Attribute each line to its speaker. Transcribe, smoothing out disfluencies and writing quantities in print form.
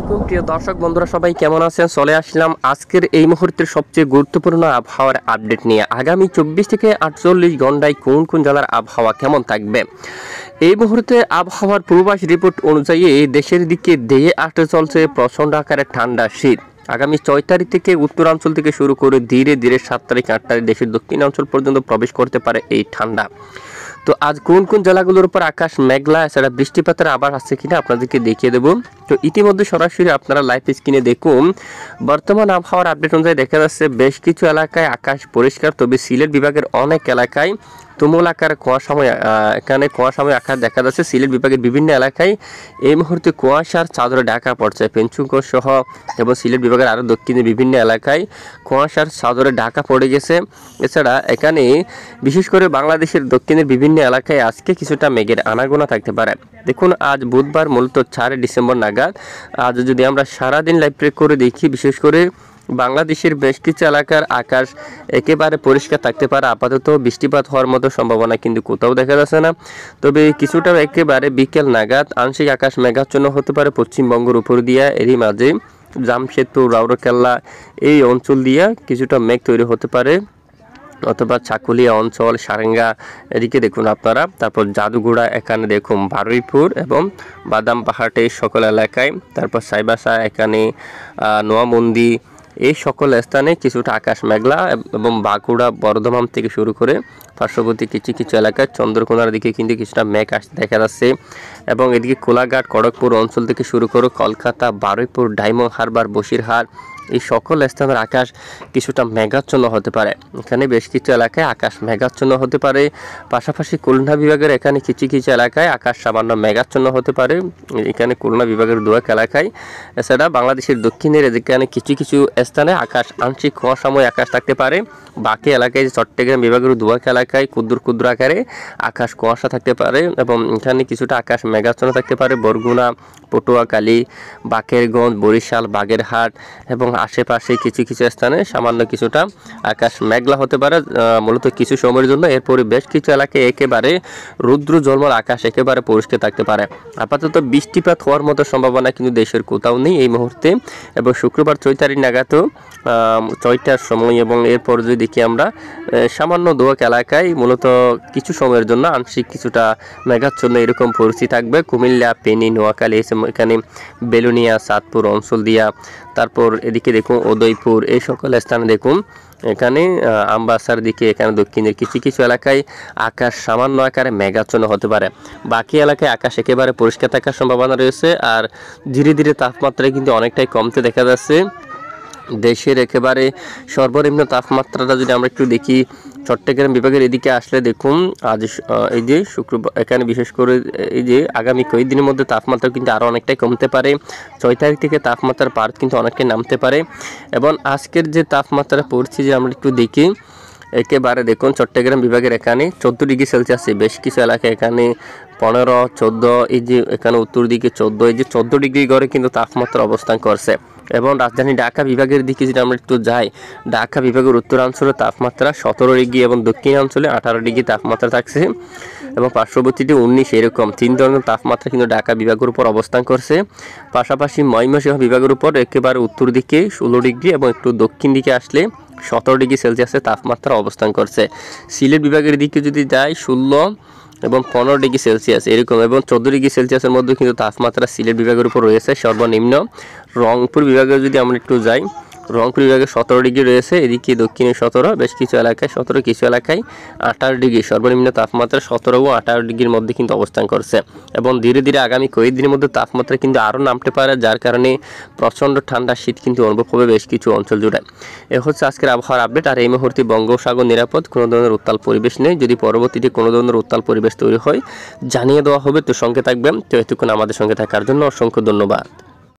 Speaker 1: আলাইকুম প্রিয় দর্শক বন্ধুরা, সবাই কেমন আছেন? চলে আসলাম আজকের এই মুহূর্তের সবচেয়ে গুরুত্বপূর্ণ আবহাওয়ার আপডেট নিয়ে। আগামী 24 থেকে 48 ঘন্টায় কোন কোন জেলার আবহাওয়া কেমন থাকবে। এই মুহূর্তে আবহাওয়ার পূর্বাভাস রিপোর্ট অনুযায়ী দেশের দিকে ধেয়ে আসতে চলছে প্রচণ্ড আকারে ঠান্ডা শীত। আগামী 6 তারিখ থেকে উত্তরাঞ্চল থেকে শুরু করে ধীরে ধীরে 7 তারিখ 8 তারিখ দেশের দক্ষিণাঞ্চল পর্যন্ত প্রবেশ করতে পারে এই ঠান্ডা। তো আজ কোন কোন জেলাগুলোর উপর আকাশ মেঘলা, এছাড়া বৃষ্টিপাতের আবার আছে কিনা আপনাদেরকে দেখিয়ে দেবো। তো ইতিমধ্যে সরাসরি আপনারা লাইভ স্ক্রিনে দেখুন। বর্তমান আবহাওয়ার আপডেট অনুযায়ী দেখা যাচ্ছে বেশ কিছু এলাকায় আকাশ পরিষ্কার, তবে সিলেট বিভাগের অনেক এলাকায় তুমুল আকার কুয়াশাময় কুয়াশাময় আকাশ দেখা যাচ্ছে। সিলেট বিভাগের বিভিন্ন এলাকায় এই মুহূর্তে কুয়াশার চাদরে ঢাকা পড়ছে। পেঞ্চুকো সহ এবং সিলেট বিভাগের আরও দক্ষিণে বিভিন্ন এলাকায় কুয়াশার চাদরে ঢাকা পড়ে গেছে। এছাড়া এখানে বিশেষ করে বাংলাদেশের দক্ষিণের বিভিন্ন এলাকায় আজকে কিছুটা মেঘের আনাগোনা থাকতে পারে। দেখুন, আজ বুধবার মূলত 4 ডিসেম্বর নাগাদ আজ যদি আমরা সারাদিন লাইভ ট্রেক করে দেখি, বিশেষ করে বাংলাদেশের বেশ কিছু এলাকার আকাশ একেবারে পরিষ্কার থাকতে পারে। আপাতত বৃষ্টিপাত হওয়ার মতো সম্ভাবনা কিন্তু কোথাও দেখা যাচ্ছে না। তবে কিছুটা একেবারে বিকেল নাগাদ আংশিক আকাশ মেঘাচ্ছন্ন হতে পারে পশ্চিমবঙ্গের উপর দিয়া। এরই মাঝে জামশেদপুর, রাউরকেল্লা এই অঞ্চল দিয়া কিছুটা মেঘ তৈরি হতে পারে, অথবা চাকুলিয়া অঞ্চল, সারেঙ্গা এদিকে দেখুন আপনারা। তারপর জাদুঘোড়া, এখানে দেখুন বারুইপুর এবং বাদাম পাহাড়ে সকল এলাকায়, তারপর সাইবাসা, এখানে নোয়ামন্দি এই সকল স্থানে কিছুটা আকাশ মেঘলা এবং বাঁকুড়া, বর্ধমান থেকে শুরু করে পার্শ্ববর্তী কিছু কিছু এলাকায় চন্দ্রকোনার দিকে কিন্তু কিছুটা মেঘ আসতে দেখা যাচ্ছে। এবং এদিকে কোলাঘাট, খড়গপুর অঞ্চল থেকে শুরু করে কলকাতা, বারুইপুর, ডায়মন্ড হারবার, বসিরহাট এই সকল স্থানের আকাশ কিছুটা মেঘাচ্ছন্ন হতে পারে। এখানে বেশ কিছু এলাকায় আকাশ মেঘাচ্ছন্ন হতে পারে। পাশাপাশি খুলনা বিভাগের এখানে কিছু কিছু এলাকায় আকাশ সামান্য মেঘাচ্ছন্ন হতে পারে, এখানে খুলনা বিভাগের দুয়াক এলাকায়। এছাড়া বাংলাদেশের দক্ষিণের এখানে কিছু কিছু স্থানে আকাশ আংশিক কুয়াশাময় আকাশ থাকতে পারে। বাকি এলাকায় চট্টগ্রাম বিভাগের দুয়াক এলাকায় ক্ষুদ্র ক্ষুদ্র আকারে আকাশ কুয়াশা থাকতে পারে এবং এখানে কিছুটা আকাশ মেঘাচ্ছন্ন থাকতে পারে। বরগুনা, পটুয়াখালী, বাকেরগঞ্জ, বরিশাল, বাগেরহাট এবং আশেপাশে কিছু কিছু স্থানে সামান্য কিছুটা আকাশ মেঘলা হতে পারে মূলত কিছু সময়ের জন্য। এরপরে বেশ কিছু এলাকায় একেবারে রৌদ্র ঝলমল আকাশ একেবারে পরিষ্কার থাকতে পারে। আপাতত বৃষ্টিপাত হওয়ার মতো সম্ভাবনা কিন্তু দেশের কোথাও নেই এই মুহূর্তে। এবং শুক্রবার 6 তারিখ নাগাদ 6টার সময় এবং এরপর যদি দেখি আমরা সামান্য দোয়াক এলাকায় মূলত কিছু সময়ের জন্য আংশিক কিছুটা মেঘাচ্ছন্ন এরকম পরিস্থিতি থাকবে। কুমিল্লা, ফেনী, নোয়াখালী এখানে বেলুনিয়া, চাঁদপুর অঞ্চল দিয়া, তারপর এদিকে দেখুন উদয়পুর এই সকল স্থানে দেখুন এখানে আমবাসার দিকে, এখানে দক্ষিণের কিছু কিছু এলাকায় আকাশ সামান্য আকারে মেঘাচ্ছন্ন হতে পারে। বাকি এলাকায় আকাশ একেবারে পরিষ্কার থাকার সম্ভাবনা রয়েছে। আর ধীরে ধীরে তাপমাত্রা কিন্তু অনেকটাই কমতে দেখা যাচ্ছে। দেশের একেবারে সর্বনিম্ন তাপমাত্রাটা যদি আমরা একটু দেখি, চট্টগ্রাম বিভাগের এদিকে আসলে দেখুন আজ এই যে শুক্রবার এখানে বিশেষ করে এই যে আগামী কয়েকদিনের মধ্যে তাপমাত্রা কিন্তু আরও অনেকটাই কমতে পারে। 6 তারিখ থেকে তাপমাত্রার পার কিন্তু অনেকটাই নামতে পারে। এবং আজকের যে তাপমাত্রা পড়ছে যে আমরা একটু দেখি, একেবারে দেখুন চট্টগ্রাম বিভাগের এখানে 14 ডিগ্রি সেলসিয়াসে, বেশ কিছু এলাকা এখানে 15, 14, এই যে এখানে উত্তর দিকে 14, এই যে 14 ডিগ্রি গড়ে কিন্তু তাপমাত্রা অবস্থান করছে। এবং রাজধানী ঢাকা বিভাগের দিকে যদি আমরা একটু যাই, ঢাকা বিভাগের উত্তরাঞ্চলে তাপমাত্রা 17 ডিগ্রি এবং দক্ষিণাঞ্চলে 18 ডিগ্রি তাপমাত্রা থাকছে এবং পার্শ্ববর্তীতে 19। এরকম 3 ধরনের তাপমাত্রা কিন্তু ঢাকা বিভাগের উপর অবস্থান করছে। পাশাপাশি ময়মনসিংহ বিভাগের উপর একেবারে উত্তর দিকে 16 ডিগ্রি এবং একটু দক্ষিণ দিকে আসলে 17 ডিগ্রি সেলসিয়াসের তাপমাত্রা অবস্থান করছে। সিলেট বিভাগের দিকে যদি যাই 16 এবং 15 ডিগ্রি সেলসিয়াস এরকম এবং 14 ডিগ্রি সেলসিয়াসের মধ্যে কিন্তু তাপমাত্রা সিলেট বিভাগের উপর রয়েছে সর্বনিম্ন। রংপুর বিভাগে যদি আমরা একটু যাই, রংপুর বিভাগে 17 ডিগ্রি রয়েছে, এদিকে দক্ষিণে 17, বেশ কিছু এলাকায় 17, কিছু এলাকায় 28 ডিগ্রি, সর্বনিম্ন তাপমাত্রা 17 ও 28 ডিগ্রির মধ্যে কিন্তু অবস্থান করছে। এবং ধীরে ধীরে আগামী কয়েকদিনের মধ্যে তাপমাত্রা কিন্তু আরও নামতে পারে, যার কারণে প্রচণ্ড ঠান্ডা শীত কিন্তু অনুভব হবে বেশ কিছু অঞ্চল জুড়ে। এ হচ্ছে আজকের আবহাওয়ার আপডেট। আর এই মুহূর্তে বঙ্গোপসাগর নিরাপদ, কোনো ধরনের উত্তাল পরিবেশ নেই। যদি পরবর্তীতে কোনো ধরনের উত্তাল পরিবেশ তৈরি হয় জানিয়ে দেওয়া হবে, তো সঙ্গে থাকবেন। তো এতক্ষণ আমাদের সঙ্গে থাকার জন্য অসংখ্য ধন্যবাদ।